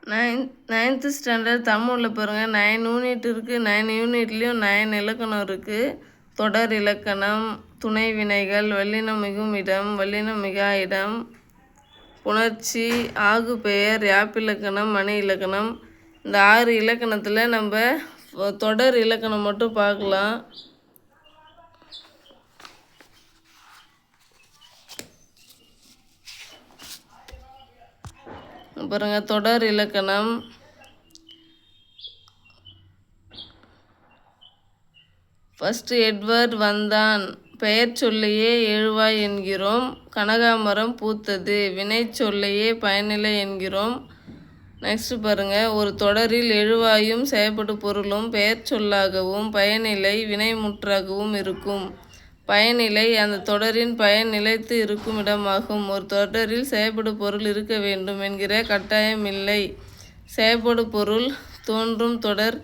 Ninth standard தமிழில் பாருங்கள் 9 unit இருக்குது. 9 யூனிட்லேயும் 9 இலக்கணம் இருக்குது. தொடர் இலக்கணம், துணை வினைகள், வல்லினம் மிகும் இடம், வல்லினம் மிகா இடம், புணர்ச்சி, ஆகு பெயர், யாப்பிலக்கணம், மணி இலக்கணம். இந்த 6 இலக்கணத்தில் நம்ம தொடர் இலக்கணம் மட்டும் பார்க்கலாம். பாருங்க, தொடர் இலக்கணம். ஃபஸ்ட்டு எட்வர்ட் வந்தான். பெயர் சொல்லையே எழுவாய் என்கிறோம். கனகாமரம் பூத்தது. வினை சொல்லையே பயனிலை என்கிறோம். நெக்ஸ்ட் பாருங்க, ஒரு தொடரில் எழுவாயும் செயற்படு பொருளும் பெயர் சொல்லாகவும் பயனிலை வினைமுற்றாகவும் இருக்கும். பயனிலை அந்த தொடரின் பயன் நிலைத்து இருக்கும் இடமாகும். ஒரு தொடரில் செயற்படு பொருள் இருக்க வேண்டும் என்கிற கட்டாயம் இல்லை. செயற்படு பொருள் தோன்றும் தொடர்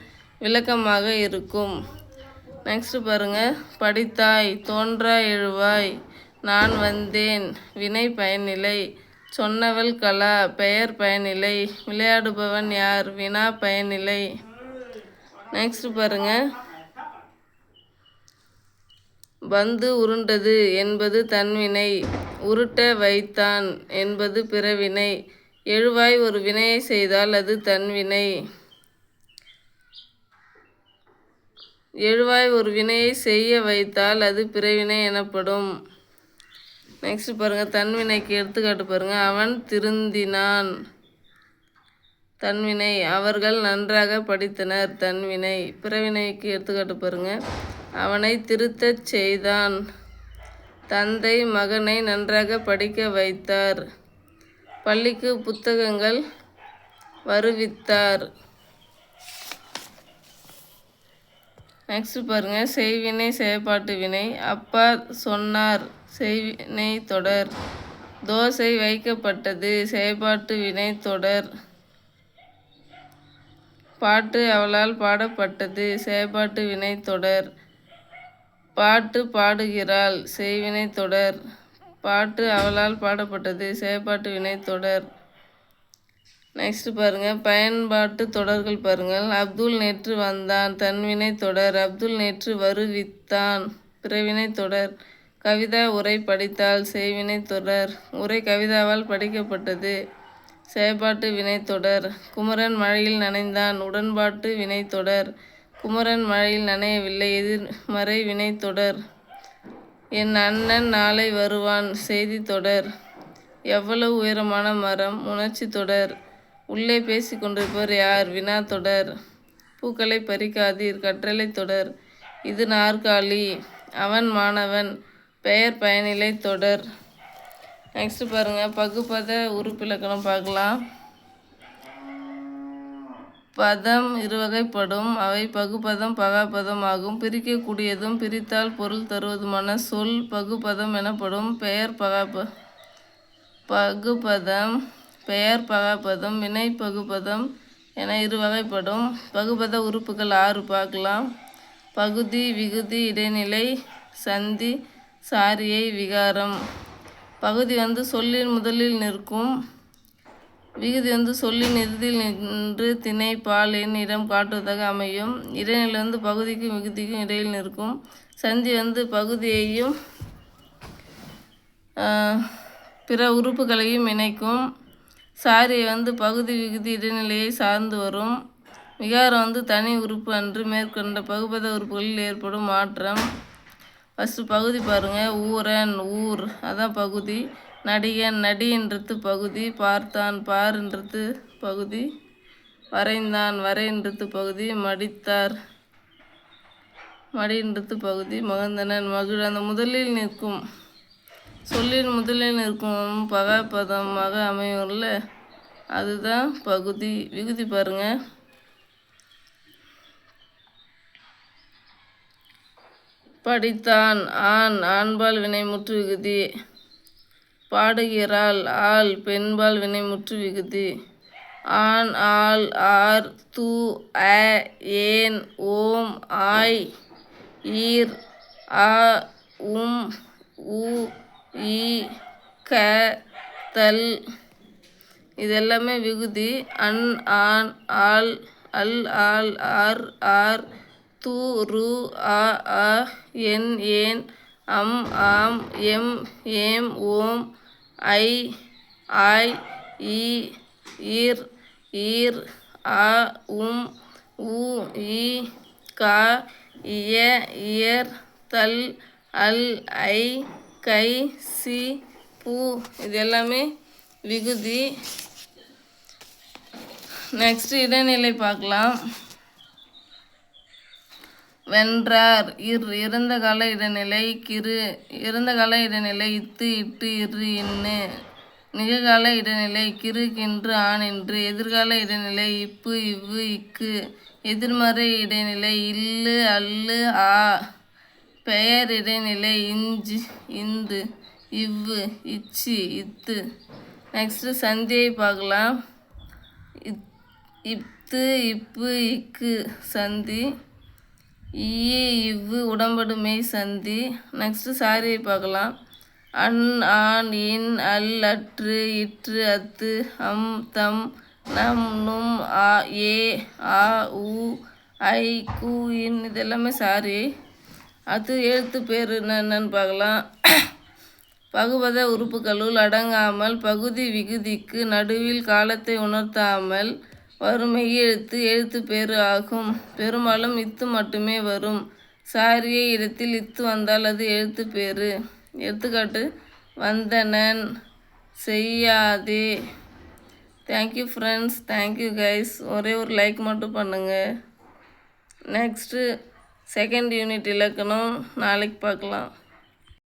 விளக்கமாக இருக்கும். நெக்ஸ்ட் பாருங்க, படித்தாய், தோன்றா எழுவாய், நான் வந்தேன், வினை பயனிலை, சொன்னவள் கலா, பெயர் பயனிலை, விளையாடுபவன் யார், வினா பயனிலை. நெக்ஸ்ட் பாருங்க, பந்து உருண்டது என்பது தன்வினை, உருட்ட வைத்தான் என்பது பிறவினை. எழுவாய் ஒரு வினையை செய்தால் அது தன்வினை. எழுவாய் ஒரு வினையை செய்ய வைத்தால் அது பிறவினை எனப்படும். நெக்ஸ்ட் பாருங்க, தன்வினைக்கு எடுத்துக்காட்டு பாருங்க. அவன் திருந்தினான், தன்வினை. அவர்கள் நன்றாக படித்தனர், தன்வினை. பிறவினைக்கு எடுத்துக்காட்டு பாருங்க. அவனை திருத்தச் செய்தான். தந்தை மகனை நன்றாக படிக்க வைத்தார். பள்ளிக்கு புத்தகங்கள் வருவித்தார். நெக்ஸ்ட் பாருங்க, செய்வினை செயற்பாட்டு வினை. அப்பா சொன்னார், செய்வினை தொடர். தோசை வைக்கப்பட்டது, செயற்பாட்டு வினை தொடர். பாட்டு அவளால் பாடப்பட்டது, செயற்பாட்டு வினை தொடர். பாட்டு பாடுகிறாள், செய்வினை தொடர். பாட்டு அவளால் பாடப்பட்டது, செயற்பாட்டு வினை தொடர். நெக்ஸ்ட் பாருங்க, பயன்பாட்டு தொடர்கள் பாருங்கள். அப்துல் நேற்று வந்தான், தன்வினை தொடர். அப்துல் நேற்று வருவித்தான், பிறவினை தொடர். கவிதா உரை படித்தால், செய்வினை தொடர். உரை கவிதாவால் படிக்கப்பட்டது, செயற்பாட்டு வினை தொடர். குமரன் மழையில் நனைந்தான், உடன்பாட்டு வினை தொடர். குமரன் மழையில் நனையவில்லை, எதிர்மறை வினை தொடர். என் அண்ணன் நாளை வருவான், செய்தி தொடர். எவ்வளவு உயரமான மரம், உணர்ச்சி தொடர். உள்ளே பேசி கொண்டிருப்பவர் யார், வினா தொடர். பூக்களை பறிக்காதீர், கற்றலை தொடர். இது நாற்காலி, அவன் மாணவன், பெயர் பயனிலை தொடர். நெக்ஸ்ட் பாருங்க, பகுபத உறுப்பிலக்கணம் பார்க்கலாம். பதம் இருவகைப்படும். அவை பகுபதம் பகாபதம் ஆகும். பிரிக்கக்கூடியதும் பிரித்தால் பொருள் தருவதுமான சொல் பகுபதம் எனப்படும். பெயர் பகுபதம், பெயர் பகாபதம், வினை பகுபதம் என இருவகைப்படும். பகுபத உறுப்புகள் 6 பார்க்கலாம். பகுதி, விகுதி, இடைநிலை, சந்தி, சாரியை, விகாரம். பகுதி சொல்லின் முதலில் நிற்கும். விகுதி சொல்லின் இறுதியில் நின்று திணை, பால், எண், இடம் காட்டுவதாக அமையும். இடைநிலை பகுதிக்கும் விகுதிக்கும் இடையில் நிற்கும். சந்தி பகுதியையும் பிற உறுப்புகளையும் இணைக்கும். சாரியை பகுதி விகுதி இடைநிலையை சார்ந்து வரும். விகாரம் தனி உறுப்பு அன்று. மேற்கொண்ட பகுபத உறுப்புகளில் ஏற்படும் மாற்றம். ஃபஸ்ட்டு பகுதி பாருங்கள். ஊரன், ஊர், அதான் பகுதி. நடிகன், நடின்றது பகுதி. பார்த்தான், பார்ன்றது பகுதி. வரைந்தான், வரைன்றது பகுதி. மடித்தார், மடின்றது பகுதி. மகிழ்ந்தனன், மகிழ். அந்த முதலில் நிற்கும் சொல்லின் முதலில் நிற்கும் பகாபதமாக அமையும்ல, அதுதான் பகுதி. விகுதி பாருங்க. படித்தான், ஆண், ஆண்பால் வினைமுற்று விகுதி. பாடுகிறாள், ஆள், பெண்பால் வினைமுற்று விகுதி. ஆண், ஆள், ஆர், தூ, அ, ஏன், ஓம், ஆய், ஈர், ஆ, உம், உ, ஈ, க, தல், இது எல்லாமே விகுதி. அன், ஆன், ஆல், அல், ஆல், ஆர், ஆர், து, ரு, ஆ, ஆ, என், ஏன், அம், ஆம், எம், ஏம், ஓம், ஐ, ஆய், ஈ, ஈர், ஈர், ஆ, உம், ஊ, ஈ, கா, இய, இயர், தல், அல், ஐ, கை, சி, பூ. இது எல்லாமே விகுதி. நெக்ஸ்ட் இடைநிலை பார்க்கலாம். வென்றார் இறந்த கால இடைநிலை கிரு. இறந்த கால இடைநிலை இத்து, இட்டு, இரு, இன்னு. நிகழ்கால இடைநிலை கிரு, கின்று, ஆனின்று. எதிர்கால இடைநிலை இப்பு, இவ்வு, இக்கு. எதிர்மறை இடைநிலை இல்லு, அல்லு, ஆ. பெயர் இடைநிலை இஞ்சு, இந்து, இவ்வு, இச்சு, இத்து. நெக்ஸ்ட் சந்தியை பார்க்கலாம். இத்து, இப்பு, இக்கு சந்தி. ஈ, இவ்வு உடம்படு மெய் சந்தி. நெக்ஸ்ட் சாரியை பார்க்கலாம். அன், ஆன், இன், அல், அற்று, இற்று, அத்து, அம், தம், நம், நும், ஆ, ஏ, ஆ, உ, ஐ, கு, இன். இது எல்லாமே சாரி. அது எழுத்து பேர் என்னன்னு பார்க்கலாம். பகுபத உறுப்புகளுள் அடங்காமல் பகுதி விகுதிக்கு நடுவில் காலத்தை உணர்த்தாமல் வரும் மெய்யெழுத்து எழுத்து பேரு ஆகும். பெரும்பாலும் இத்து மட்டுமே வரும். சாரிய இடத்தில் இத்து வந்தால் அது எழுத்து பேரு. எடுத்துக்காட்டு வந்தனன், செய்யாதே. Thank you friends, thank you guys. ஒரே ஒரு லைக் மட்டும் பண்ணுங்கள். நெக்ஸ்ட்டு செகண்ட் யூனிட் இலக்கணம் நாளைக்கு பார்க்கலாம்.